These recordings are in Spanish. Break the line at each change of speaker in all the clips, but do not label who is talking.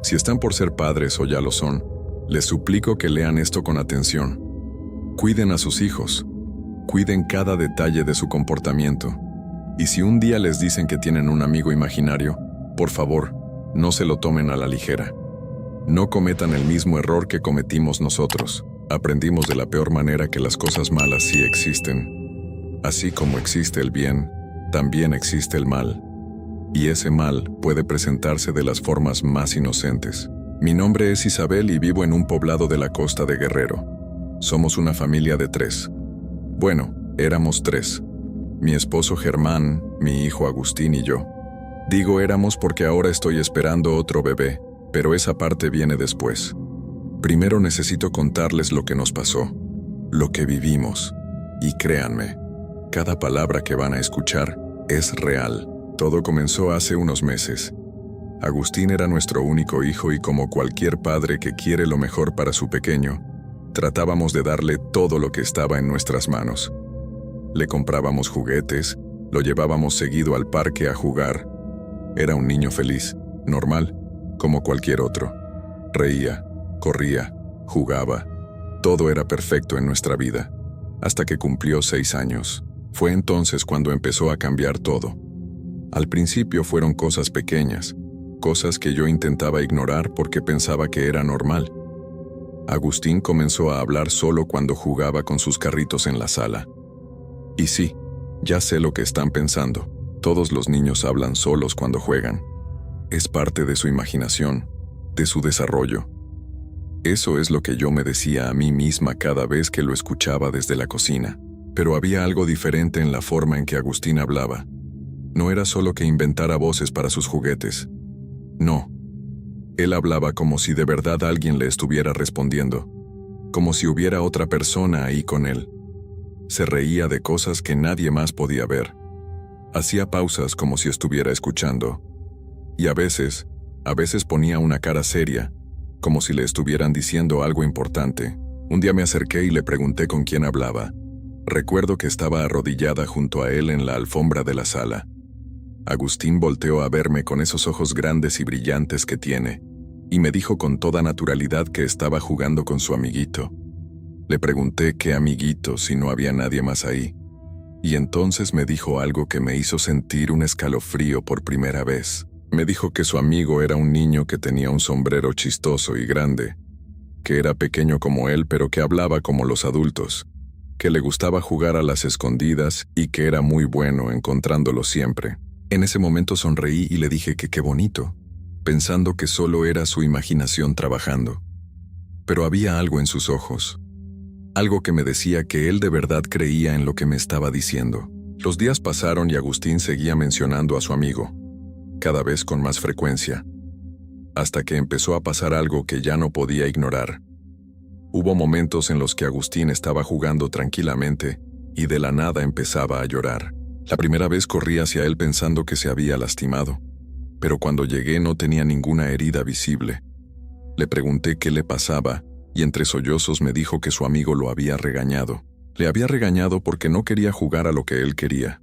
Si están por ser padres o ya lo son, les suplico que lean esto con atención. Cuiden a sus hijos. Cuiden cada detalle de su comportamiento. Y si un día les dicen que tienen un amigo imaginario, por favor, no se lo tomen a la ligera. No cometan el mismo error que cometimos nosotros. Aprendimos de la peor manera que las cosas malas sí existen. Así como existe el bien, también existe el mal. Y ese mal puede presentarse de las formas más inocentes. Mi nombre es Isabel y vivo en un poblado de la costa de Guerrero. Somos una familia de 3. Bueno, éramos 3. Mi esposo Germán, mi hijo Agustín y yo. Digo éramos porque ahora estoy esperando otro bebé, pero esa parte viene después. Primero necesito contarles lo que nos pasó, lo que vivimos. Y créanme, cada palabra que van a escuchar es real. Todo comenzó hace unos meses. Agustín era nuestro único hijo y como cualquier padre que quiere lo mejor para su pequeño, tratábamos de darle todo lo que estaba en nuestras manos. Le comprábamos juguetes, lo llevábamos seguido al parque a jugar. Era un niño feliz, normal, como cualquier otro. Reía, corría, jugaba. Todo era perfecto en nuestra vida, hasta que cumplió 6 años. Fue entonces cuando empezó a cambiar todo. Al principio fueron cosas pequeñas, cosas que yo intentaba ignorar porque pensaba que era normal. Agustín comenzó a hablar solo cuando jugaba con sus carritos en la sala. Y sí, ya sé lo que están pensando. Todos los niños hablan solos cuando juegan. Es parte de su imaginación, de su desarrollo. Eso es lo que yo me decía a mí misma cada vez que lo escuchaba desde la cocina. Pero había algo diferente en la forma en que Agustín hablaba. No era solo que inventara voces para sus juguetes. No. Él hablaba como si de verdad alguien le estuviera respondiendo, como si hubiera otra persona ahí con él. Se reía de cosas que nadie más podía ver. Hacía pausas como si estuviera escuchando. Y a veces ponía una cara seria, como si le estuvieran diciendo algo importante. Un día me acerqué y le pregunté con quién hablaba. Recuerdo que estaba arrodillada junto a él en la alfombra de la sala. Agustín volteó a verme con esos ojos grandes y brillantes que tiene, y me dijo con toda naturalidad que estaba jugando con su amiguito. Le pregunté qué amiguito si no había nadie más ahí, y entonces me dijo algo que me hizo sentir un escalofrío por primera vez. Me dijo que su amigo era un niño que tenía un sombrero chistoso y grande, que era pequeño como él pero que hablaba como los adultos, que le gustaba jugar a las escondidas y que era muy bueno encontrándolo siempre. En ese momento sonreí y le dije que qué bonito, pensando que solo era su imaginación trabajando. Pero había algo en sus ojos, algo que me decía que él de verdad creía en lo que me estaba diciendo. Los días pasaron y Agustín seguía mencionando a su amigo, cada vez con más frecuencia, hasta que empezó a pasar algo que ya no podía ignorar. Hubo momentos en los que Agustín estaba jugando tranquilamente y de la nada empezaba a llorar. La primera vez corrí hacia él pensando que se había lastimado, pero cuando llegué no tenía ninguna herida visible. Le pregunté qué le pasaba y entre sollozos me dijo que su amigo lo había regañado. Le había regañado porque no quería jugar a lo que él quería.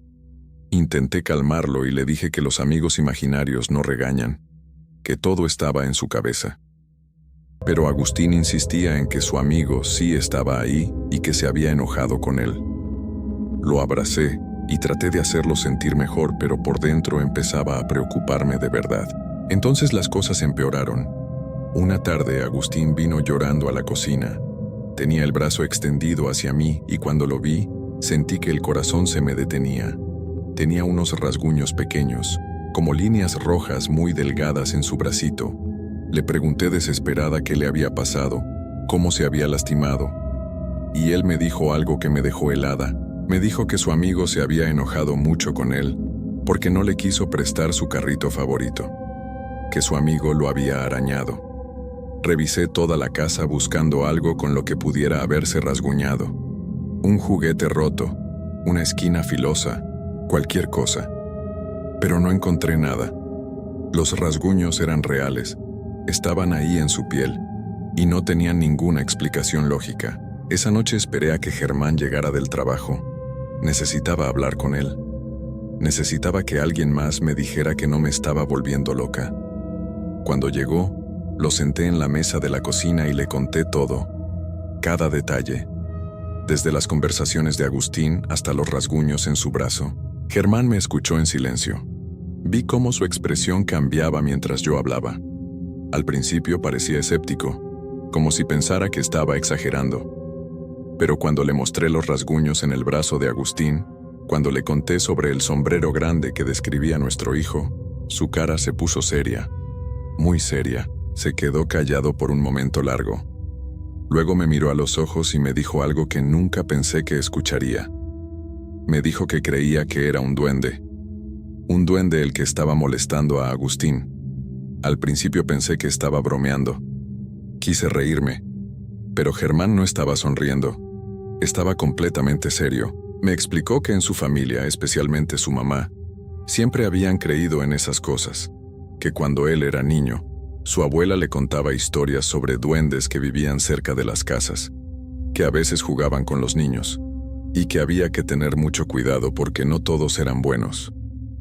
Intenté calmarlo y le dije que los amigos imaginarios no regañan, que todo estaba en su cabeza. Pero Agustín insistía en que su amigo sí estaba ahí y que se había enojado con él. Lo abracé y traté de hacerlo sentir mejor, pero por dentro empezaba a preocuparme de verdad. Entonces las cosas empeoraron. Una tarde Agustín vino llorando a la cocina. Tenía el brazo extendido hacia mí y cuando lo vi, sentí que el corazón se me detenía. Tenía unos rasguños pequeños, como líneas rojas muy delgadas en su bracito. Le pregunté desesperada qué le había pasado, cómo se había lastimado. Y él me dijo algo que me dejó helada. Me dijo que su amigo se había enojado mucho con él, porque no le quiso prestar su carrito favorito, que su amigo lo había arañado. Revisé toda la casa buscando algo con lo que pudiera haberse rasguñado. Un juguete roto, una esquina filosa, cualquier cosa. Pero no encontré nada. Los rasguños eran reales, estaban ahí en su piel, y no tenían ninguna explicación lógica. Esa noche esperé a que Germán llegara del trabajo. Necesitaba hablar con él. Necesitaba que alguien más me dijera que no me estaba volviendo loca. Cuando llegó, Lo senté en la mesa de la cocina y le conté todo, cada detalle, desde las conversaciones de Agustín hasta los rasguños en su brazo. Germán me escuchó en silencio. Vi cómo su expresión cambiaba mientras yo hablaba. Al principio parecía escéptico, como si pensara que estaba exagerando. Pero cuando le mostré los rasguños en el brazo de Agustín, cuando le conté sobre el sombrero grande que describía nuestro hijo, su cara se puso seria, muy seria. Se quedó callado por un momento largo. Luego me miró a los ojos y me dijo algo que nunca pensé que escucharía. Me dijo que creía que era un duende el que estaba molestando a Agustín. Al principio pensé que estaba bromeando. Quise reírme, pero Germán no estaba sonriendo. Estaba completamente serio. Me explicó que en su familia, especialmente su mamá, siempre habían creído en esas cosas, que cuando él era niño, su abuela le contaba historias sobre duendes que vivían cerca de las casas, que a veces jugaban con los niños, y que había que tener mucho cuidado porque no todos eran buenos.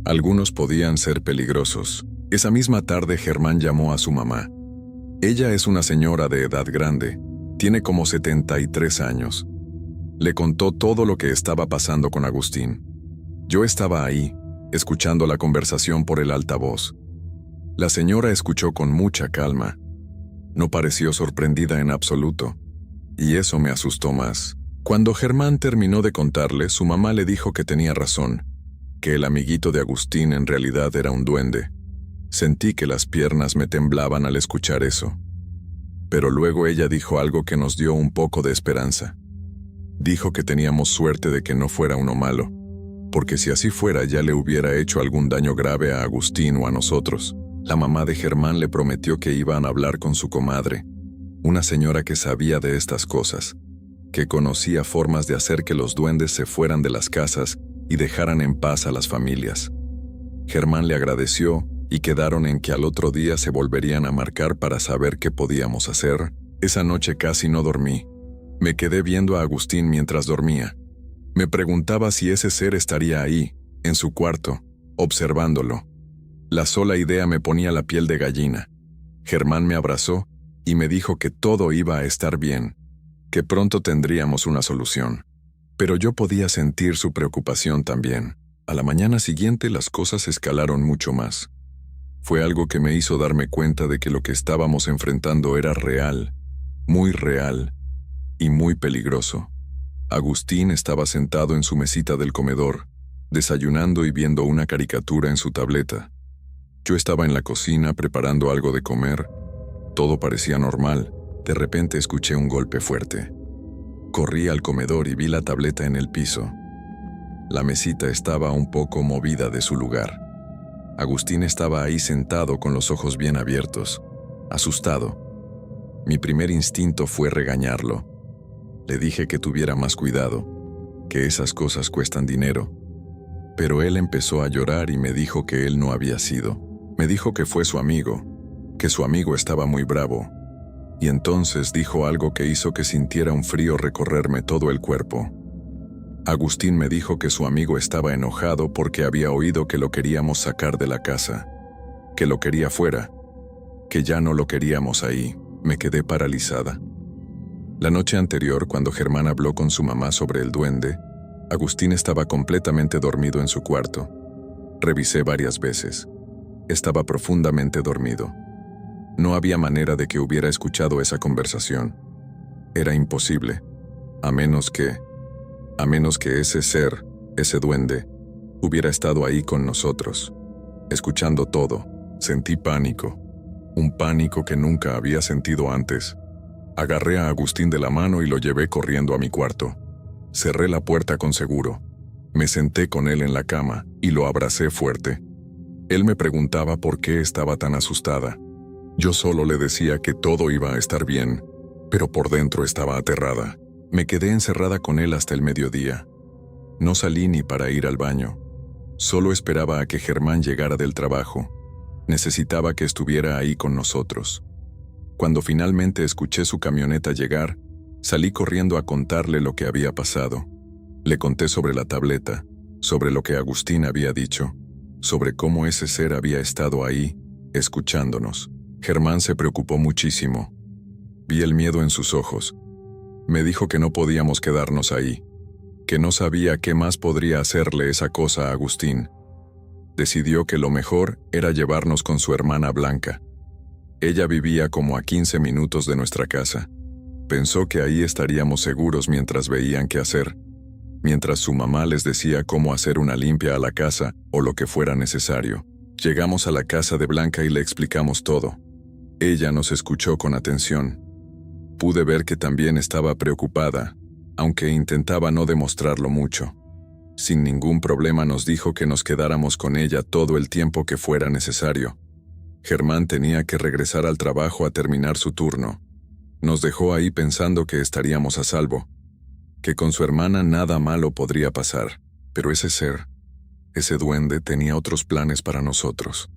Algunos podían ser peligrosos. Esa misma tarde Germán llamó a su mamá. Ella es una señora de edad grande, tiene como 73 años. Le contó todo lo que estaba pasando con Agustín. Yo estaba ahí, escuchando la conversación por el altavoz. La señora escuchó con mucha calma. No pareció sorprendida en absoluto, y eso me asustó más. Cuando Germán terminó de contarle, su mamá le dijo que tenía razón, que el amiguito de Agustín en realidad era un duende. Sentí que las piernas me temblaban al escuchar eso. Pero luego ella dijo algo que nos dio un poco de esperanza. Dijo que teníamos suerte de que no fuera uno malo, porque si así fuera ya le hubiera hecho algún daño grave a Agustín o a nosotros. La mamá de Germán le prometió que iban a hablar con su comadre, una señora que sabía de estas cosas, que conocía formas de hacer que los duendes se fueran de las casas y dejaran en paz a las familias. Germán le agradeció y quedaron en que al otro día se volverían a marcar para saber qué podíamos hacer. Esa noche casi no dormí. Me quedé viendo a Agustín mientras dormía. Me preguntaba si ese ser estaría ahí, en su cuarto, observándolo. La sola idea me ponía la piel de gallina. Germán me abrazó y me dijo que todo iba a estar bien, que pronto tendríamos una solución. Pero yo podía sentir su preocupación también. A la mañana siguiente las cosas escalaron mucho más. Fue algo que me hizo darme cuenta de que lo que estábamos enfrentando era real y muy peligroso. Agustín estaba sentado en su mesita del comedor, desayunando y viendo una caricatura en su tableta. Yo estaba en la cocina preparando algo de comer. Todo parecía normal. De repente escuché un golpe fuerte. Corrí al comedor y vi la tableta en el piso. La mesita estaba un poco movida de su lugar. Agustín estaba ahí sentado con los ojos bien abiertos, asustado. Mi primer instinto fue regañarlo. Le dije que tuviera más cuidado, que esas cosas cuestan dinero. Pero él empezó a llorar y me dijo que él no había sido. Me dijo que fue su amigo, que su amigo estaba muy bravo. Y entonces dijo algo que hizo que sintiera un frío recorrerme todo el cuerpo. Agustín me dijo que su amigo estaba enojado porque había oído que lo queríamos sacar de la casa, que lo quería fuera, que ya no lo queríamos ahí. Me quedé paralizada. La noche anterior, cuando Germán habló con su mamá sobre el duende, Agustín estaba completamente dormido en su cuarto. Revisé varias veces. Estaba profundamente dormido. No había manera de que hubiera escuchado esa conversación. Era imposible, a menos que ese ser, ese duende, hubiera estado ahí con nosotros. Escuchando todo, sentí pánico, un pánico que nunca había sentido antes. Agarré a Agustín de la mano y lo llevé corriendo a mi cuarto. Cerré la puerta con seguro. Me senté con él en la cama y lo abracé fuerte. Él me preguntaba por qué estaba tan asustada. Yo solo le decía que todo iba a estar bien, pero por dentro estaba aterrada. Me quedé encerrada con él hasta el mediodía. No salí ni para ir al baño. Solo esperaba a que Germán llegara del trabajo. Necesitaba que estuviera ahí con nosotros. Cuando finalmente escuché su camioneta llegar, salí corriendo a contarle lo que había pasado. Le conté sobre la tableta, sobre lo que Agustín había dicho, sobre cómo ese ser había estado ahí, escuchándonos. Germán se preocupó muchísimo. Vi el miedo en sus ojos. Me dijo que no podíamos quedarnos ahí, que no sabía qué más podría hacerle esa cosa a Agustín. Decidió que lo mejor era llevarnos con su hermana Blanca. Ella vivía como a 15 minutos de nuestra casa. Pensó que ahí estaríamos seguros mientras veían qué hacer, mientras su mamá les decía cómo hacer una limpia a la casa o lo que fuera necesario. Llegamos a la casa de Blanca y le explicamos todo. Ella nos escuchó con atención. Pude ver que también estaba preocupada, aunque intentaba no demostrarlo mucho. Sin ningún problema nos dijo que nos quedáramos con ella todo el tiempo que fuera necesario. Germán tenía que regresar al trabajo a terminar su turno. Nos dejó ahí pensando que estaríamos a salvo, que con su hermana nada malo podría pasar, pero ese ser, ese duende tenía otros planes para nosotros.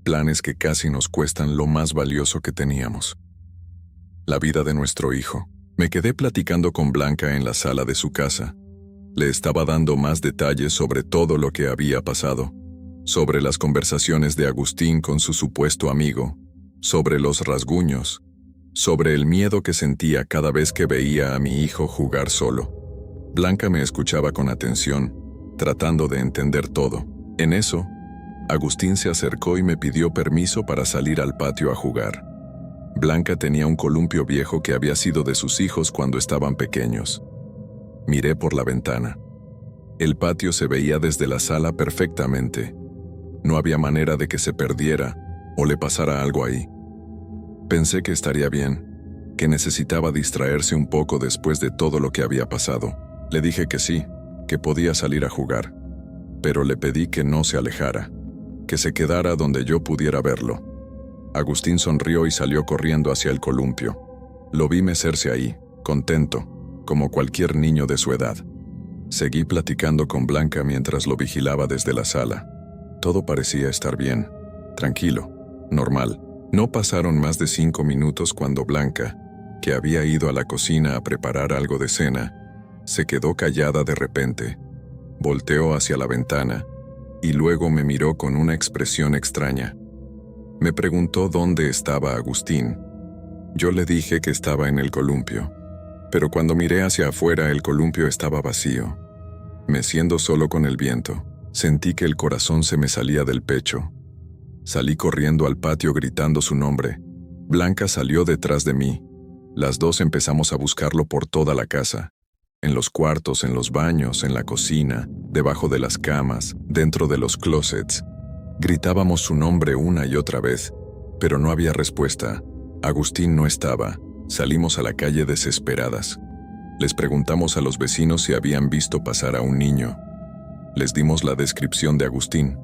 Planes que casi nos cuestan lo más valioso que teníamos: la vida de nuestro hijo. Me quedé platicando con Blanca en la sala de su casa. Le estaba dando más detalles sobre todo lo que había pasado, sobre las conversaciones de Agustín con su supuesto amigo, sobre los rasguños, sobre el miedo que sentía cada vez que veía a mi hijo jugar solo. Blanca me escuchaba con atención, tratando de entender todo. En eso, Agustín se acercó y me pidió permiso para salir al patio a jugar. Blanca tenía un columpio viejo que había sido de sus hijos cuando estaban pequeños. Miré por la ventana. El patio se veía desde la sala perfectamente. No había manera de que se perdiera o le pasara algo ahí. Pensé que estaría bien, que necesitaba distraerse un poco después de todo lo que había pasado. Le dije que sí, que podía salir a jugar, pero le pedí que no se alejara, que se quedara donde yo pudiera verlo. Agustín sonrió y salió corriendo hacia el columpio. Lo vi mecerse ahí, contento, como cualquier niño de su edad. Seguí platicando con Blanca mientras lo vigilaba desde la sala. Todo parecía estar bien, tranquilo, normal. No pasaron más de 5 minutos cuando Blanca, que había ido a la cocina a preparar algo de cena, se quedó callada de repente. Volteó hacia la ventana y luego me miró con una expresión extraña. Me preguntó dónde estaba Agustín. Yo le dije que estaba en el columpio, pero cuando miré hacia afuera el columpio estaba vacío. Meciendo solo con el viento, sentí que el corazón se me salía del pecho. Salí corriendo al patio gritando su nombre. Blanca salió detrás de mí. Las dos empezamos a buscarlo por toda la casa. En los cuartos, en los baños, en la cocina, debajo de las camas, dentro de los closets. Gritábamos su nombre una y otra vez, pero no había respuesta. Agustín no estaba. Salimos a la calle desesperadas. Les preguntamos a los vecinos si habían visto pasar a un niño. Les dimos la descripción de Agustín,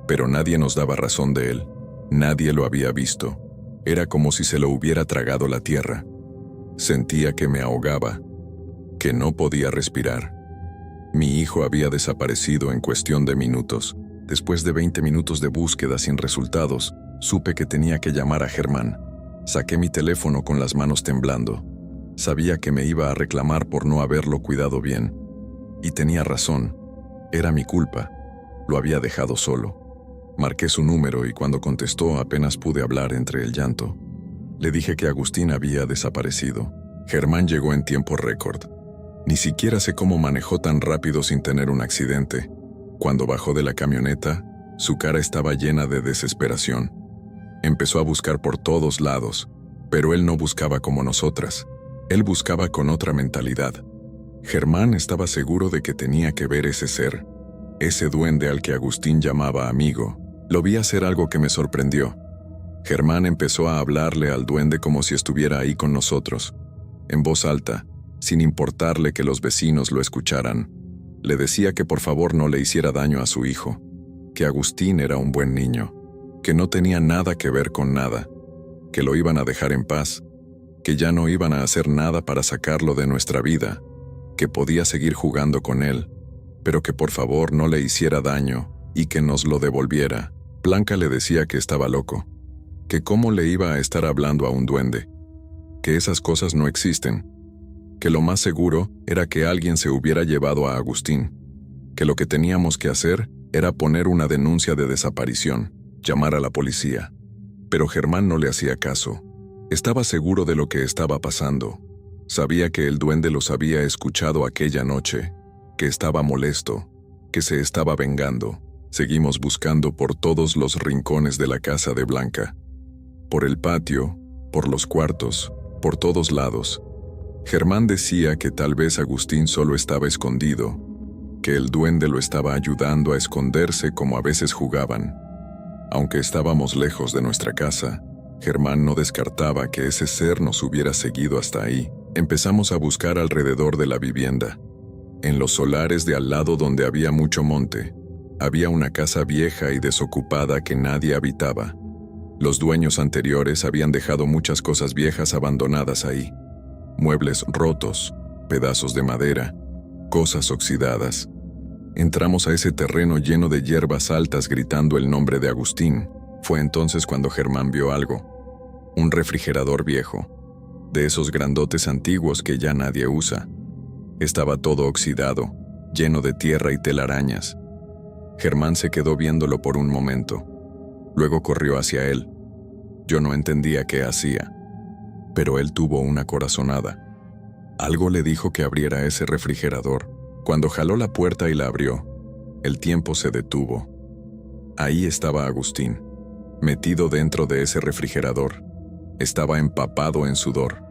pero nadie nos daba razón de él. Nadie lo había visto. Era como si se lo hubiera tragado la tierra. Sentía que me ahogaba, que no podía respirar. Mi hijo había desaparecido en cuestión de minutos. Después de 20 minutos de búsqueda sin resultados, supe que tenía que llamar a Germán. Saqué mi teléfono con las manos temblando. Sabía que me iba a reclamar por no haberlo cuidado bien. Y tenía razón. Era mi culpa. Lo había dejado solo. Marqué su número y cuando contestó apenas pude hablar entre el llanto. Le dije que Agustín había desaparecido. Germán llegó en tiempo récord. Ni siquiera sé cómo manejó tan rápido sin tener un accidente. Cuando bajó de la camioneta, su cara estaba llena de desesperación. Empezó a buscar por todos lados, pero él no buscaba como nosotras. Él buscaba con otra mentalidad. Germán estaba seguro de que tenía que ver ese ser, ese duende al que Agustín llamaba amigo. Lo vi hacer algo que me sorprendió. Germán empezó a hablarle al duende como si estuviera ahí con nosotros, en voz alta, sin importarle que los vecinos lo escucharan. Le decía que por favor no le hiciera daño a su hijo, que Agustín era un buen niño, que no tenía nada que ver con nada, que lo iban a dejar en paz, que ya no iban a hacer nada para sacarlo de nuestra vida, que podía seguir jugando con él, pero que por favor no le hiciera daño y que nos lo devolviera. Blanca le decía que estaba loco, que cómo le iba a estar hablando a un duende, que esas cosas no existen, que lo más seguro era que alguien se hubiera llevado a Agustín, que lo que teníamos que hacer era poner una denuncia de desaparición, llamar a la policía. Pero Germán no le hacía caso. Estaba seguro de lo que estaba pasando. Sabía que el duende los había escuchado aquella noche, que estaba molesto, que se estaba vengando. Seguimos buscando por todos los rincones de la casa de Blanca. Por el patio, por los cuartos, por todos lados. Germán decía que tal vez Agustín solo estaba escondido, que el duende lo estaba ayudando a esconderse como a veces jugaban. Aunque estábamos lejos de nuestra casa, Germán no descartaba que ese ser nos hubiera seguido hasta ahí. Empezamos a buscar alrededor de la vivienda. En los solares de al lado donde había mucho monte, había una casa vieja y desocupada que nadie habitaba. Los dueños anteriores habían dejado muchas cosas viejas abandonadas ahí. Muebles rotos, pedazos de madera, cosas oxidadas. Entramos a ese terreno lleno de hierbas altas gritando el nombre de Agustín. Fue entonces cuando Germán vio algo. Un refrigerador viejo, de esos grandotes antiguos que ya nadie usa. Estaba todo oxidado, lleno de tierra y telarañas. Germán se quedó viéndolo por un momento. Luego corrió hacia él. Yo no entendía qué hacía, pero él tuvo una corazonada. Algo le dijo que abriera ese refrigerador. Cuando jaló la puerta y la abrió, el tiempo se detuvo. Ahí estaba Agustín, metido dentro de ese refrigerador. Estaba empapado en sudor.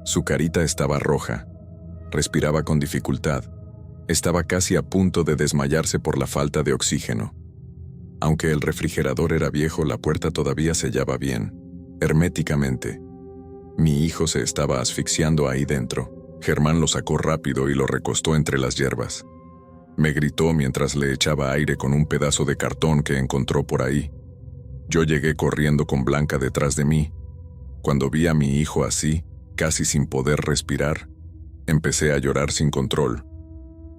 Su carita estaba roja. Respiraba con dificultad. Estaba casi a punto de desmayarse por la falta de oxígeno. Aunque el refrigerador era viejo, la puerta todavía sellaba bien, herméticamente. Mi hijo se estaba asfixiando ahí dentro. Germán lo sacó rápido y lo recostó entre las hierbas. Me gritó mientras le echaba aire con un pedazo de cartón que encontró por ahí. Yo llegué corriendo con Blanca detrás de mí. Cuando vi a mi hijo así, casi sin poder respirar, empecé a llorar sin control.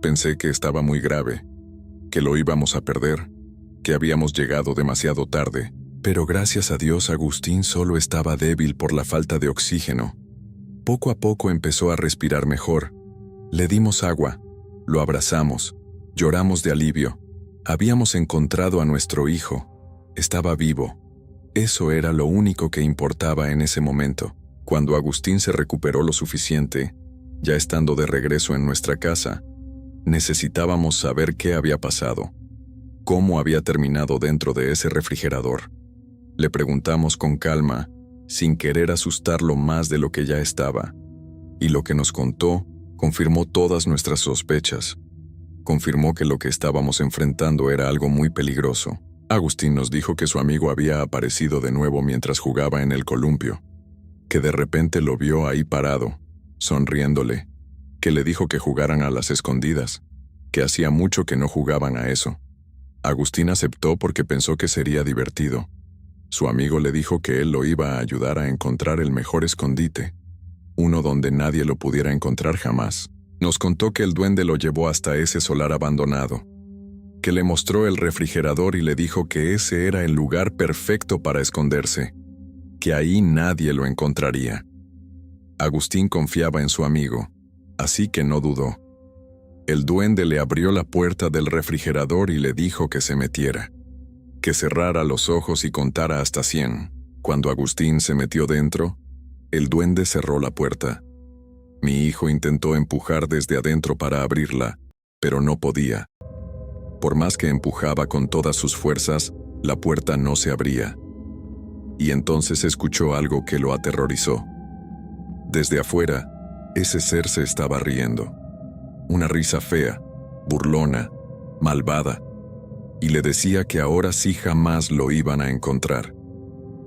Pensé que estaba muy grave, que lo íbamos a perder, que habíamos llegado demasiado tarde. Pero gracias a Dios Agustín solo estaba débil por la falta de oxígeno. Poco a poco empezó a respirar mejor. Le dimos agua, lo abrazamos, lloramos de alivio. Habíamos encontrado a nuestro hijo. Estaba vivo. Eso era lo único que importaba en ese momento. Cuando Agustín se recuperó lo suficiente, ya estando de regreso en nuestra casa, necesitábamos saber qué había pasado, cómo había terminado dentro de ese refrigerador. Le preguntamos con calma, sin querer asustarlo más de lo que ya estaba, y lo que nos contó confirmó todas nuestras sospechas. Confirmó que lo que estábamos enfrentando era algo muy peligroso. Agustín nos dijo que su amigo había aparecido de nuevo mientras jugaba en el columpio, que de repente lo vio ahí parado, sonriéndole, que le dijo que jugaran a las escondidas, que hacía mucho que no jugaban a eso. Agustín aceptó porque pensó que sería divertido. Su amigo le dijo que él lo iba a ayudar a encontrar el mejor escondite, uno donde nadie lo pudiera encontrar jamás. Nos contó que el duende lo llevó hasta ese solar abandonado, que le mostró el refrigerador y le dijo que ese era el lugar perfecto para esconderse, que ahí nadie lo encontraría. Agustín confiaba en su amigo, así que no dudó. El duende le abrió la puerta del refrigerador y le dijo que se metiera, que cerrara los ojos y contara hasta 100. Cuando Agustín se metió dentro, el duende cerró la puerta. Mi hijo intentó empujar desde adentro para abrirla, pero no podía. Por más que empujaba con todas sus fuerzas, la puerta no se abría. Y entonces escuchó algo que lo aterrorizó. Desde afuera, ese ser se estaba riendo. Una risa fea, burlona, malvada. Y le decía que ahora sí jamás lo iban a encontrar,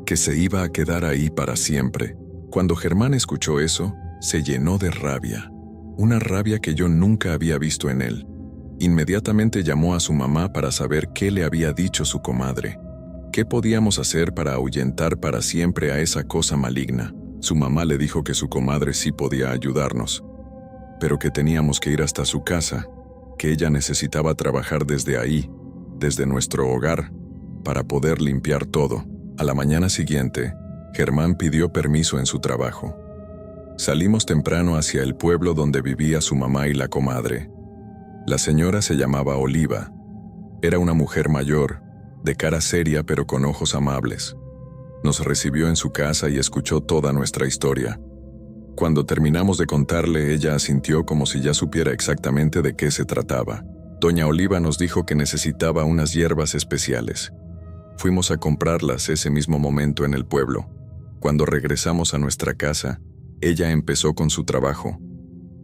que se iba a quedar ahí para siempre. Cuando Germán escuchó eso, se llenó de rabia, una rabia que yo nunca había visto en él. Inmediatamente llamó a su mamá para saber qué le había dicho su comadre, qué podíamos hacer para ahuyentar para siempre a esa cosa maligna. Su mamá le dijo que su comadre sí podía ayudarnos, pero que teníamos que ir hasta su casa, que ella necesitaba trabajar desde ahí, desde nuestro hogar, para poder limpiar todo. A la mañana siguiente, Germán pidió permiso en su trabajo. Salimos temprano hacia el pueblo donde vivía su mamá y la comadre. La señora se llamaba Oliva. Era una mujer mayor, de cara seria pero con ojos amables. Nos recibió en su casa y escuchó toda nuestra historia. Cuando terminamos de contarle, ella asintió como si ya supiera exactamente de qué se trataba. Doña Oliva nos dijo que necesitaba unas hierbas especiales. Fuimos a comprarlas ese mismo momento en el pueblo. Cuando regresamos a nuestra casa, ella empezó con su trabajo.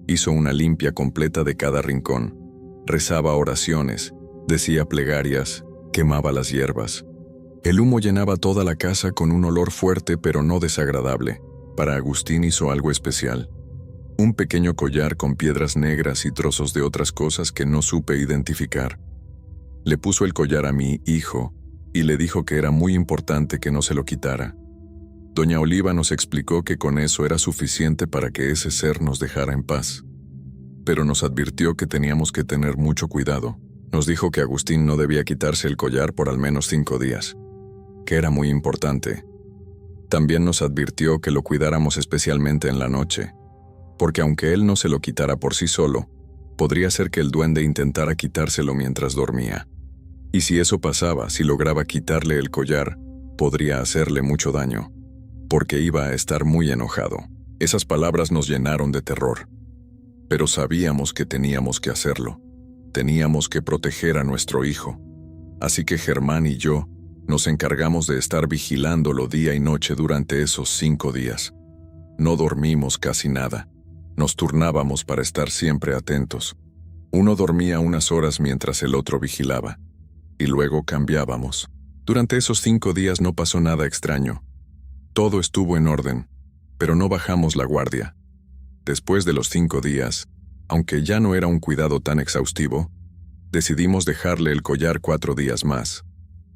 Hizo una limpia completa de cada rincón. Rezaba oraciones, decía plegarias, quemaba las hierbas. El humo llenaba toda la casa con un olor fuerte pero no desagradable. Para Agustín hizo algo especial. Un pequeño collar con piedras negras y trozos de otras cosas que no supe identificar. Le puso el collar a mi hijo y le dijo que era muy importante que no se lo quitara. Doña Oliva nos explicó que con eso era suficiente para que ese ser nos dejara en paz. Pero nos advirtió que teníamos que tener mucho cuidado. Nos dijo que Agustín no debía quitarse el collar por al menos 5 días, que era muy importante. También nos advirtió que lo cuidáramos especialmente en la noche, porque aunque él no se lo quitara por sí solo, podría ser que el duende intentara quitárselo mientras dormía. Y si eso pasaba, si lograba quitarle el collar, podría hacerle mucho daño, porque iba a estar muy enojado. Esas palabras nos llenaron de terror. Pero sabíamos que teníamos que hacerlo. Teníamos que proteger a nuestro hijo. Así que Germán y yo nos encargamos de estar vigilándolo día y noche durante esos 5 días. No dormimos casi nada. Nos turnábamos para estar siempre atentos. Uno dormía unas horas mientras el otro vigilaba. Y luego cambiábamos. Durante esos 5 días no pasó nada extraño. Todo estuvo en orden, pero no bajamos la guardia. Después de los 5 días, aunque ya no era un cuidado tan exhaustivo, decidimos dejarle el collar 4 días más,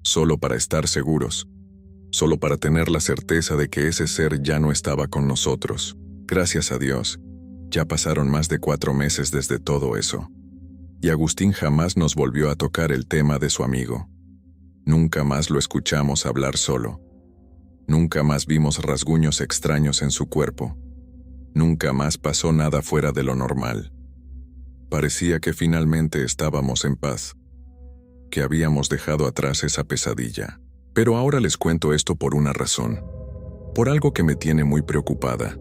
solo para estar seguros, solo para tener la certeza de que ese ser ya no estaba con nosotros. Gracias a Dios, ya pasaron más de 4 meses desde todo eso. Y Agustín jamás nos volvió a tocar el tema de su amigo. Nunca más lo escuchamos hablar solo. Nunca más vimos rasguños extraños en su cuerpo. Nunca más pasó nada fuera de lo normal. Parecía que finalmente estábamos en paz, que habíamos dejado atrás esa pesadilla. Pero ahora les cuento esto por una razón, por algo que me tiene muy preocupada.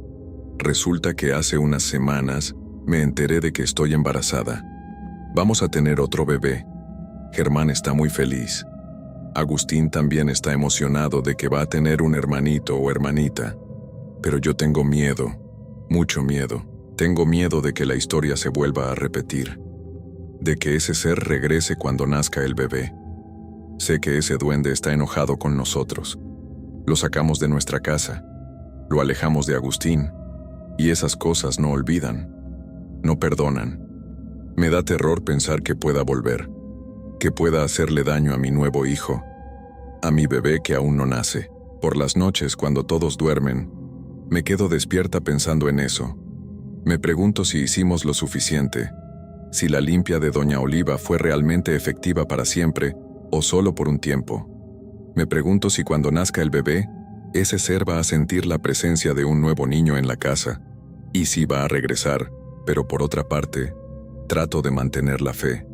Resulta que hace unas semanas me enteré de que estoy embarazada. Vamos a tener otro bebé. Germán está muy feliz. Agustín también está emocionado de que va a tener un hermanito o hermanita. Pero yo tengo miedo, mucho miedo. Tengo miedo de que la historia se vuelva a repetir, de que ese ser regrese cuando nazca el bebé. Sé que ese duende está enojado con nosotros. Lo sacamos de nuestra casa, lo alejamos de Agustín, y esas cosas no olvidan, no perdonan. Me da terror pensar que pueda volver, que pueda hacerle daño a mi nuevo hijo, a mi bebé que aún no nace. Por las noches, cuando todos duermen, me quedo despierta pensando en eso. Me pregunto si hicimos lo suficiente, si la limpia de Doña Oliva fue realmente efectiva para siempre o solo por un tiempo. Me pregunto si cuando nazca el bebé, ese ser va a sentir la presencia de un nuevo niño en la casa, y si va a regresar, pero por otra parte, trato de mantener la fe.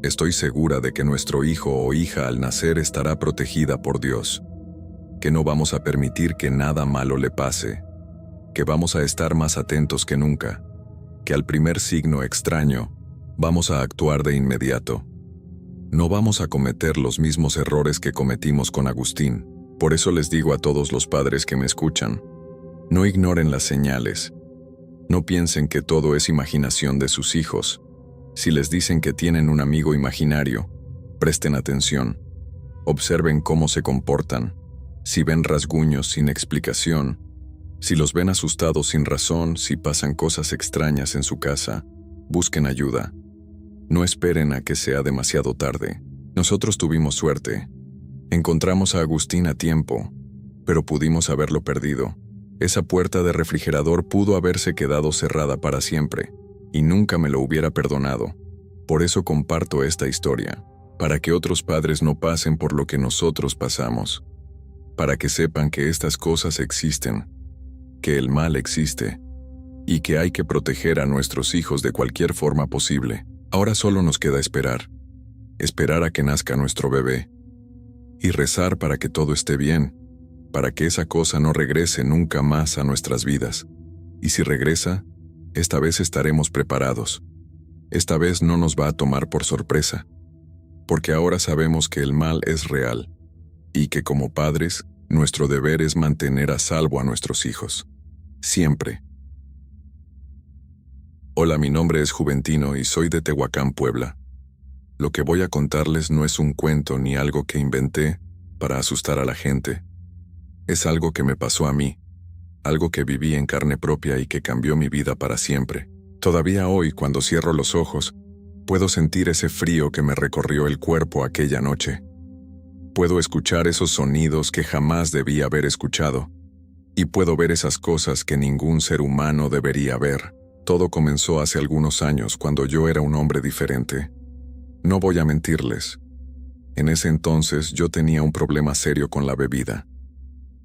Estoy segura de que nuestro hijo o hija al nacer estará protegida por Dios, que no vamos a permitir que nada malo le pase, que vamos a estar más atentos que nunca, que al primer signo extraño, vamos a actuar de inmediato. No vamos a cometer los mismos errores que cometimos con Agustín. Por eso les digo a todos los padres que me escuchan, no ignoren las señales. No piensen que todo es imaginación de sus hijos. Si les dicen que tienen un amigo imaginario, presten atención. Observen cómo se comportan. Si ven rasguños sin explicación, si los ven asustados sin razón, si pasan cosas extrañas en su casa, busquen ayuda. No esperen a que sea demasiado tarde. Nosotros tuvimos suerte. Encontramos a Agustín a tiempo, pero pudimos haberlo perdido. Esa puerta de refrigerador pudo haberse quedado cerrada para siempre, y nunca me lo hubiera perdonado. Por eso comparto esta historia, para que otros padres no pasen por lo que nosotros pasamos, para que sepan que estas cosas existen, que el mal existe, y que hay que proteger a nuestros hijos de cualquier forma posible. Ahora solo nos queda esperar a que nazca nuestro bebé, y rezar para que todo esté bien, para que esa cosa no regrese nunca más a nuestras vidas. Y si regresa, esta vez estaremos preparados. Esta vez no nos va a tomar por sorpresa, porque ahora sabemos que el mal es real y que como padres, nuestro deber es mantener a salvo a nuestros hijos. Siempre. Hola, mi nombre es Juventino y soy de Tehuacán, Puebla. Lo que voy a contarles no es un cuento ni algo que inventé para asustar a la gente. Es algo que me pasó a mí, algo que viví en carne propia y que cambió mi vida para siempre. Todavía hoy, cuando cierro los ojos, puedo sentir ese frío que me recorrió el cuerpo aquella noche. Puedo escuchar esos sonidos que jamás debí haber escuchado, y puedo ver esas cosas que ningún ser humano debería ver. Todo comenzó hace algunos años, cuando yo era un hombre diferente. No voy a mentirles. En ese entonces yo tenía un problema serio con la bebida.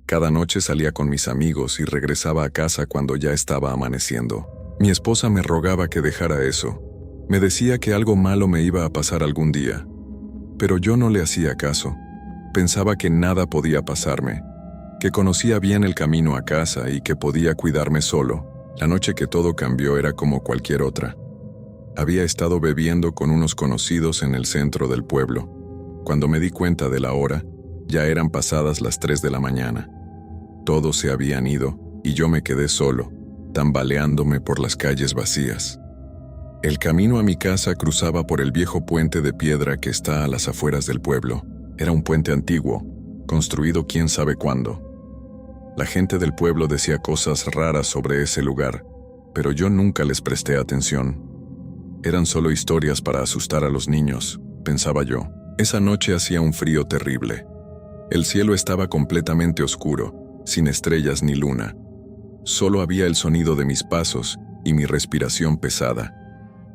Cada noche salía con mis amigos y regresaba a casa cuando ya estaba amaneciendo. Mi esposa me rogaba que dejara eso. Me decía que algo malo me iba a pasar algún día. Pero yo no le hacía caso. Pensaba que nada podía pasarme, que conocía bien el camino a casa y que podía cuidarme solo. La noche que todo cambió era como cualquier otra. Había estado bebiendo con unos conocidos en el centro del pueblo. Cuando me di cuenta de la hora, ya eran pasadas las 3 de la mañana. Todos se habían ido y yo me quedé solo, tambaleándome por las calles vacías. El camino a mi casa cruzaba por el viejo puente de piedra que está a las afueras del pueblo. Era un puente antiguo, construido quién sabe cuándo. La gente del pueblo decía cosas raras sobre ese lugar, pero yo nunca les presté atención. Eran solo historias para asustar a los niños, pensaba yo. Esa noche hacía un frío terrible. El cielo estaba completamente oscuro, sin estrellas ni luna. Solo había el sonido de mis pasos y mi respiración pesada.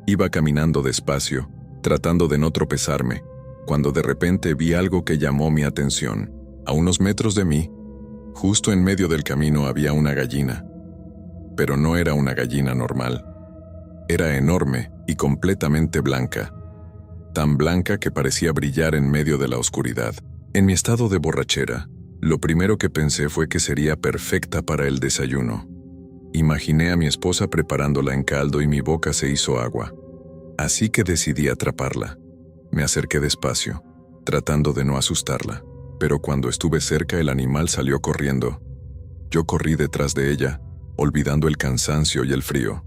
Iba caminando despacio, tratando de no tropezarme, cuando de repente vi algo que llamó mi atención. A unos metros de mí, justo en medio del camino, había una gallina. Pero no era una gallina normal. Era enorme y completamente blanca. Tan blanca que parecía brillar en medio de la oscuridad. En mi estado de borrachera, lo primero que pensé fue que sería perfecta para el desayuno. Imaginé a mi esposa preparándola en caldo y mi boca se hizo agua. Así que decidí atraparla. Me acerqué despacio, tratando de no asustarla, pero cuando estuve cerca el animal salió corriendo. Yo corrí detrás de ella, olvidando el cansancio y el frío.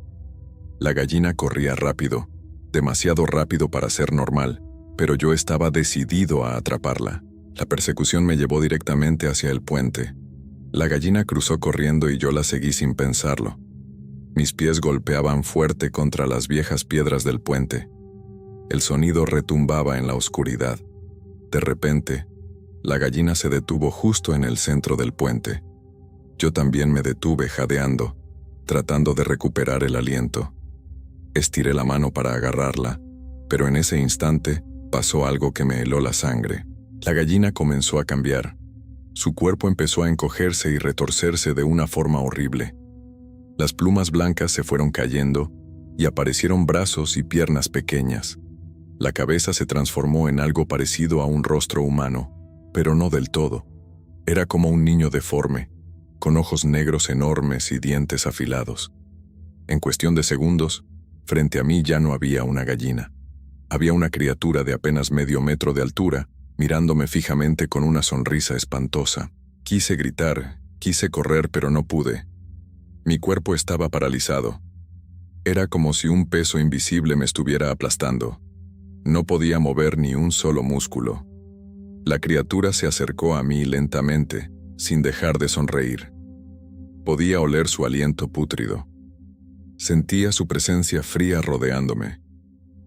La gallina corría rápido, demasiado rápido para ser normal, pero yo estaba decidido a atraparla. La persecución me llevó directamente hacia el puente. La gallina cruzó corriendo y yo la seguí sin pensarlo. Mis pies golpeaban fuerte contra las viejas piedras del puente. El sonido retumbaba en la oscuridad. De repente, la gallina se detuvo justo en el centro del puente. Yo también me detuve jadeando, tratando de recuperar el aliento. Estiré la mano para agarrarla, pero en ese instante pasó algo que me heló la sangre. La gallina comenzó a cambiar. Su cuerpo empezó a encogerse y retorcerse de una forma horrible. Las plumas blancas se fueron cayendo y aparecieron brazos y piernas pequeñas. La cabeza se transformó en algo parecido a un rostro humano, pero no del todo. Era como un niño deforme, con ojos negros enormes y dientes afilados. En cuestión de segundos, frente a mí ya no había una gallina. Había una criatura de apenas medio metro de altura, mirándome fijamente con una sonrisa espantosa. Quise gritar, quise correr, pero no pude. Mi cuerpo estaba paralizado. Era como si un peso invisible me estuviera aplastando. No podía mover ni un solo músculo. La criatura se acercó a mí lentamente, sin dejar de sonreír. Podía oler su aliento pútrido. Sentía su presencia fría rodeándome.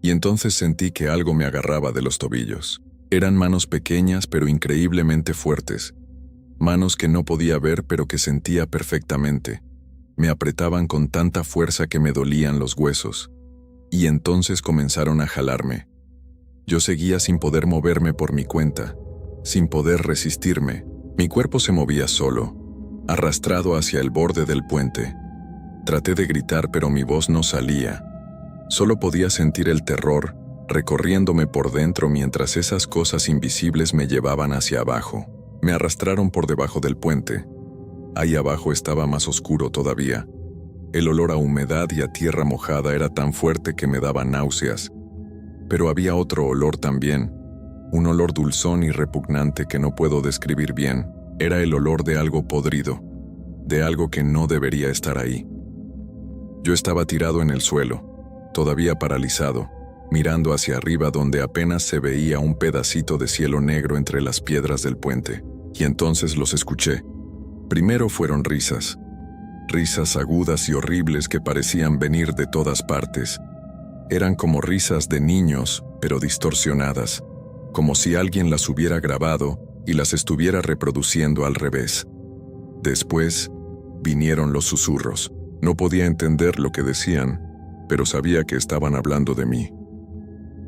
Y entonces sentí que algo me agarraba de los tobillos. Eran manos pequeñas pero increíblemente fuertes. Manos que no podía ver pero que sentía perfectamente. Me apretaban con tanta fuerza que me dolían los huesos. Y entonces comenzaron a jalarme. Yo seguía sin poder moverme por mi cuenta, sin poder resistirme. Mi cuerpo se movía solo, arrastrado hacia el borde del puente. Traté de gritar, pero mi voz no salía. Solo podía sentir el terror recorriéndome por dentro mientras esas cosas invisibles me llevaban hacia abajo. Me arrastraron por debajo del puente. Ahí abajo estaba más oscuro todavía. El olor a humedad y a tierra mojada era tan fuerte que me daba náuseas. Pero había otro olor también, un olor dulzón y repugnante que no puedo describir bien. Era el olor de algo podrido, de algo que no debería estar ahí. Yo estaba tirado en el suelo, todavía paralizado, mirando hacia arriba donde apenas se veía un pedacito de cielo negro entre las piedras del puente. Y entonces los escuché. Primero fueron risas. Risas agudas y horribles que parecían venir de todas partes. Eran como risas de niños, pero distorsionadas, como si alguien las hubiera grabado y las estuviera reproduciendo al revés. Después, vinieron los susurros. No podía entender lo que decían, pero sabía que estaban hablando de mí.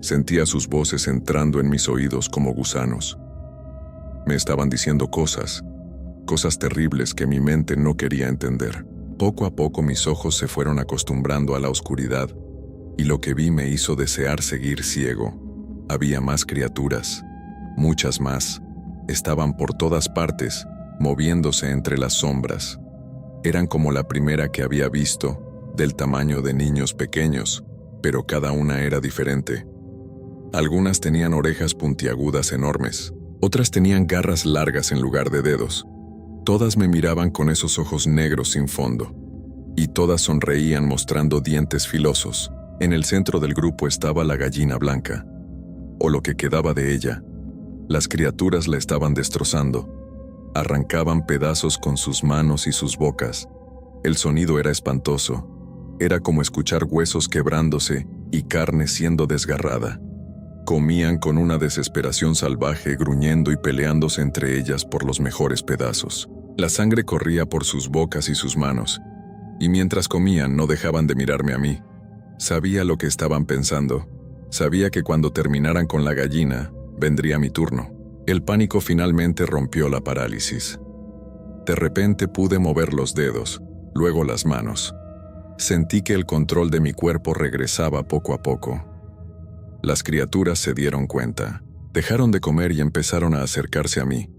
Sentía sus voces entrando en mis oídos como gusanos. Me estaban diciendo cosas terribles que mi mente no quería entender. Poco a poco mis ojos se fueron acostumbrando a la oscuridad, y lo que vi me hizo desear seguir ciego. Había más criaturas, muchas más. Estaban por todas partes, moviéndose entre las sombras. Eran como la primera que había visto, del tamaño de niños pequeños, pero cada una era diferente. Algunas tenían orejas puntiagudas enormes, otras tenían garras largas en lugar de dedos. Todas me miraban con esos ojos negros sin fondo, y todas sonreían mostrando dientes filosos. En el centro del grupo estaba la gallina blanca, o lo que quedaba de ella. Las criaturas la estaban destrozando. Arrancaban pedazos con sus manos y sus bocas. El sonido era espantoso. Era como escuchar huesos quebrándose y carne siendo desgarrada. Comían con una desesperación salvaje, gruñendo y peleándose entre ellas por los mejores pedazos. La sangre corría por sus bocas y sus manos, y mientras comían no dejaban de mirarme a mí. Sabía lo que estaban pensando. Sabía que cuando terminaran con la gallina, vendría mi turno. El pánico finalmente rompió la parálisis. De repente pude mover los dedos, luego las manos. Sentí que el control de mi cuerpo regresaba poco a poco. Las criaturas se dieron cuenta. Dejaron de comer y empezaron a acercarse a mí.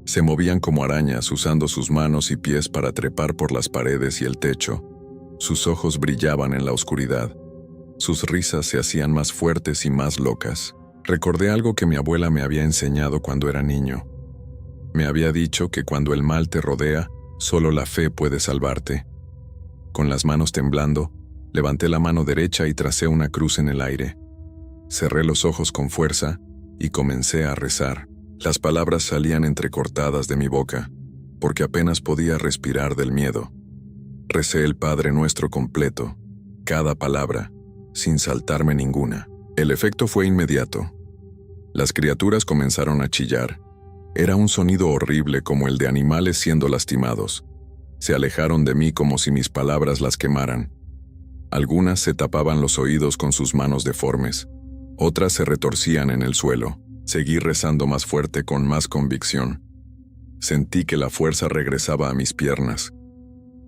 Se movían como arañas usando sus manos y pies para trepar por las paredes y el techo. Sus ojos brillaban en la oscuridad. Sus risas se hacían más fuertes y más locas. Recordé algo que mi abuela me había enseñado cuando era niño. Me había dicho que cuando el mal te rodea, solo la fe puede salvarte. Con las manos temblando, levanté la mano derecha y tracé una cruz en el aire. Cerré los ojos con fuerza y comencé a rezar. Las palabras salían entrecortadas de mi boca, porque apenas podía respirar del miedo. Recé el Padre Nuestro completo, cada palabra, sin saltarme ninguna. El efecto fue inmediato. Las criaturas comenzaron a chillar. Era un sonido horrible como el de animales siendo lastimados. Se alejaron de mí como si mis palabras las quemaran. Algunas se tapaban los oídos con sus manos deformes. Otras se retorcían en el suelo. Seguí rezando más fuerte con más convicción. Sentí que la fuerza regresaba a mis piernas.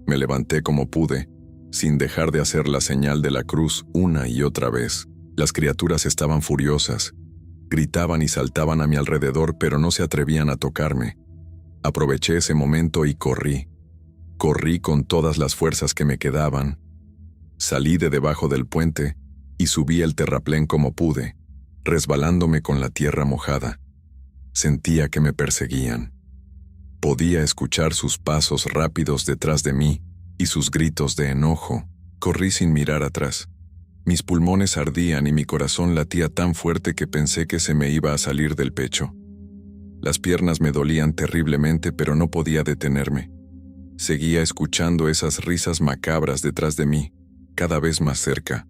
Me levanté como pude, sin dejar de hacer la señal de la cruz una y otra vez. Las criaturas estaban furiosas. Gritaban y saltaban a mi alrededor, pero no se atrevían a tocarme. Aproveché ese momento y corrí. Corrí con todas las fuerzas que me quedaban. Salí de debajo del puente y subí el terraplén como pude, resbalándome con la tierra mojada. Sentía que me perseguían. Podía escuchar sus pasos rápidos detrás de mí y sus gritos de enojo. Corrí sin mirar atrás. Mis pulmones ardían y mi corazón latía tan fuerte que pensé que se me iba a salir del pecho. Las piernas me dolían terriblemente, pero no podía detenerme. Seguía escuchando esas risas macabras detrás de mí, cada vez más cerca.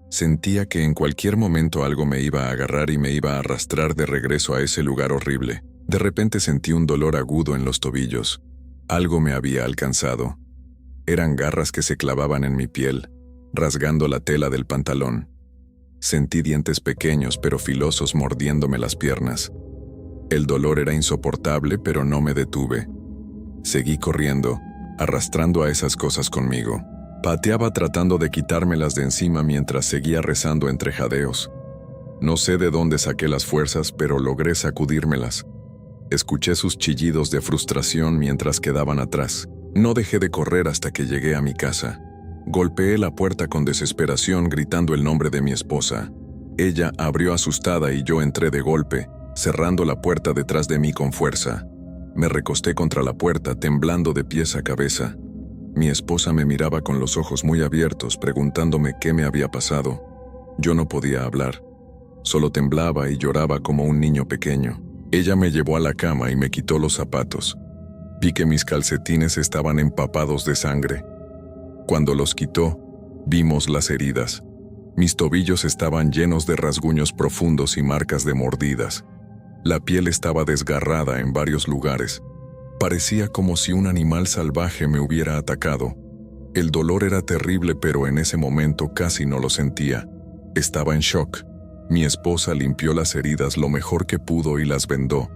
Sentía que en cualquier momento algo me iba a agarrar y me iba a arrastrar de regreso a ese lugar horrible. De repente sentí un dolor agudo en los tobillos. Algo me había alcanzado. Eran garras que se clavaban en mi piel, rasgando la tela del pantalón. Sentí dientes pequeños pero filosos mordiéndome las piernas. El dolor era insoportable, pero no me detuve. Seguí corriendo, arrastrando a esas cosas conmigo. Pateaba tratando de quitármelas de encima mientras seguía rezando entre jadeos. No sé de dónde saqué las fuerzas, pero logré sacudírmelas. Escuché sus chillidos de frustración mientras quedaban atrás. No dejé de correr hasta que llegué a mi casa. Golpeé la puerta con desesperación gritando el nombre de mi esposa. Ella abrió asustada y yo entré de golpe, cerrando la puerta detrás de mí con fuerza. Me recosté contra la puerta, temblando de pies a cabeza. Mi esposa me miraba con los ojos muy abiertos, preguntándome qué me había pasado. Yo no podía hablar. Solo temblaba y lloraba como un niño pequeño. Ella me llevó a la cama y me quitó los zapatos. Vi que mis calcetines estaban empapados de sangre. Cuando los quitó, vimos las heridas. Mis tobillos estaban llenos de rasguños profundos y marcas de mordidas. La piel estaba desgarrada en varios lugares. Parecía como si un animal salvaje me hubiera atacado. El dolor era terrible, pero en ese momento casi no lo sentía. Estaba en shock. Mi esposa limpió las heridas lo mejor que pudo y las vendó.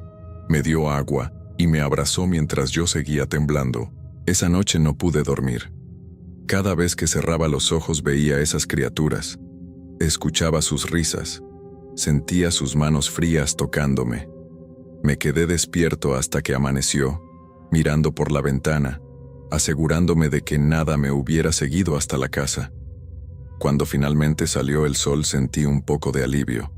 Me dio agua y me abrazó mientras yo seguía temblando. Esa noche no pude dormir. Cada vez que cerraba los ojos veía esas criaturas. Escuchaba sus risas. Sentía sus manos frías tocándome. Me quedé despierto hasta que amaneció, mirando por la ventana, asegurándome de que nada me hubiera seguido hasta la casa. Cuando finalmente salió el sol sentí un poco de alivio.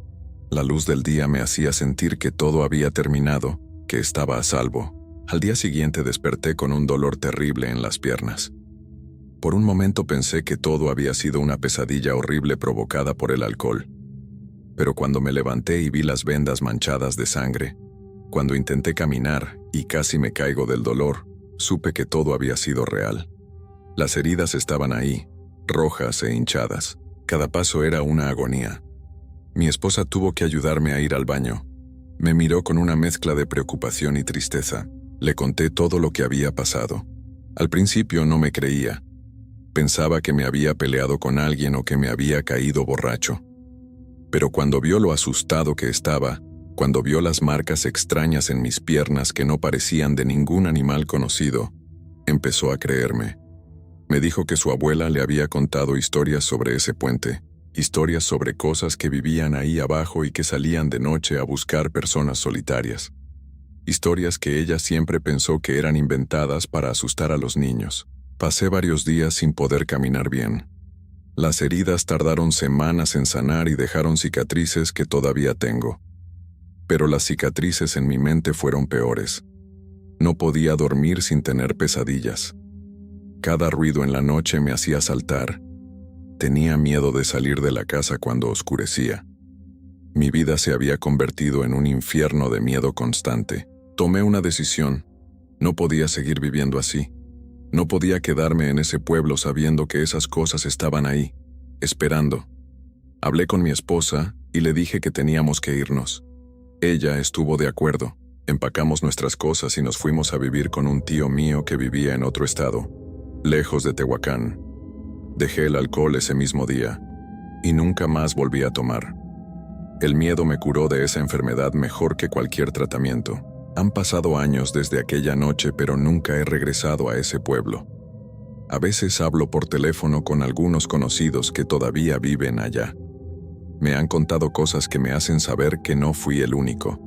La luz del día me hacía sentir que todo había terminado, que estaba a salvo. Al día siguiente desperté con un dolor terrible en las piernas. Por un momento pensé que todo había sido una pesadilla horrible provocada por el alcohol. Pero cuando me levanté y vi las vendas manchadas de sangre, cuando intenté caminar y casi me caigo del dolor, supe que todo había sido real. Las heridas estaban ahí, rojas e hinchadas. Cada paso era una agonía. Mi esposa tuvo que ayudarme a ir al baño. Me miró con una mezcla de preocupación y tristeza. Le conté todo lo que había pasado. Al principio no me creía. Pensaba que me había peleado con alguien o que me había caído borracho. Pero cuando vio lo asustado que estaba, cuando vio las marcas extrañas en mis piernas que no parecían de ningún animal conocido, empezó a creerme. Me dijo que su abuela le había contado historias sobre ese puente, historias sobre cosas que vivían ahí abajo y que salían de noche a buscar personas solitarias. Historias que ella siempre pensó que eran inventadas para asustar a los niños. Pasé varios días sin poder caminar bien. Las heridas tardaron semanas en sanar y dejaron cicatrices que todavía tengo. Pero las cicatrices en mi mente fueron peores. No podía dormir sin tener pesadillas. Cada ruido en la noche me hacía saltar. Tenía miedo de salir de la casa cuando oscurecía. Mi vida se había convertido en un infierno de miedo constante. Tomé una decisión. No podía seguir viviendo así. No podía quedarme en ese pueblo sabiendo que esas cosas estaban ahí, esperando. Hablé con mi esposa y le dije que teníamos que irnos. Ella estuvo de acuerdo. Empacamos nuestras cosas y nos fuimos a vivir con un tío mío que vivía en otro estado, lejos de Tehuacán. Dejé el alcohol ese mismo día y nunca más volví a tomar. El miedo me curó de esa enfermedad mejor que cualquier tratamiento. Han pasado años desde aquella noche, pero nunca he regresado a ese pueblo. A veces hablo por teléfono con algunos conocidos que todavía viven allá. Me han contado cosas que me hacen saber que no fui el único.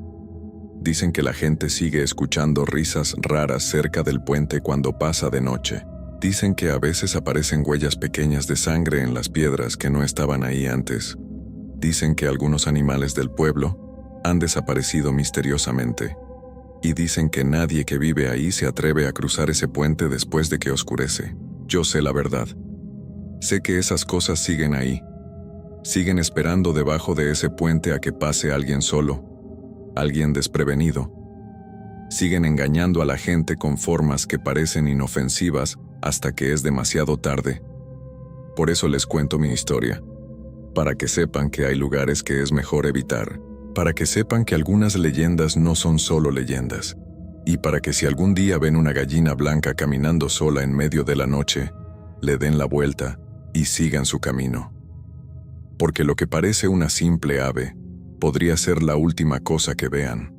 Dicen que la gente sigue escuchando risas raras cerca del puente cuando pasa de noche. Dicen que a veces aparecen huellas pequeñas de sangre en las piedras que no estaban ahí antes. Dicen que algunos animales del pueblo han desaparecido misteriosamente. Y dicen que nadie que vive ahí se atreve a cruzar ese puente después de que oscurece. Yo sé la verdad. Sé que esas cosas siguen ahí. Siguen esperando debajo de ese puente a que pase alguien solo, alguien desprevenido. Siguen engañando a la gente con formas que parecen inofensivas hasta que es demasiado tarde. Por eso les cuento mi historia, para que sepan que hay lugares que es mejor evitar, para que sepan que algunas leyendas no son solo leyendas, y para que si algún día ven una gallina blanca caminando sola en medio de la noche, le den la vuelta y sigan su camino. Porque lo que parece una simple ave podría ser la última cosa que vean.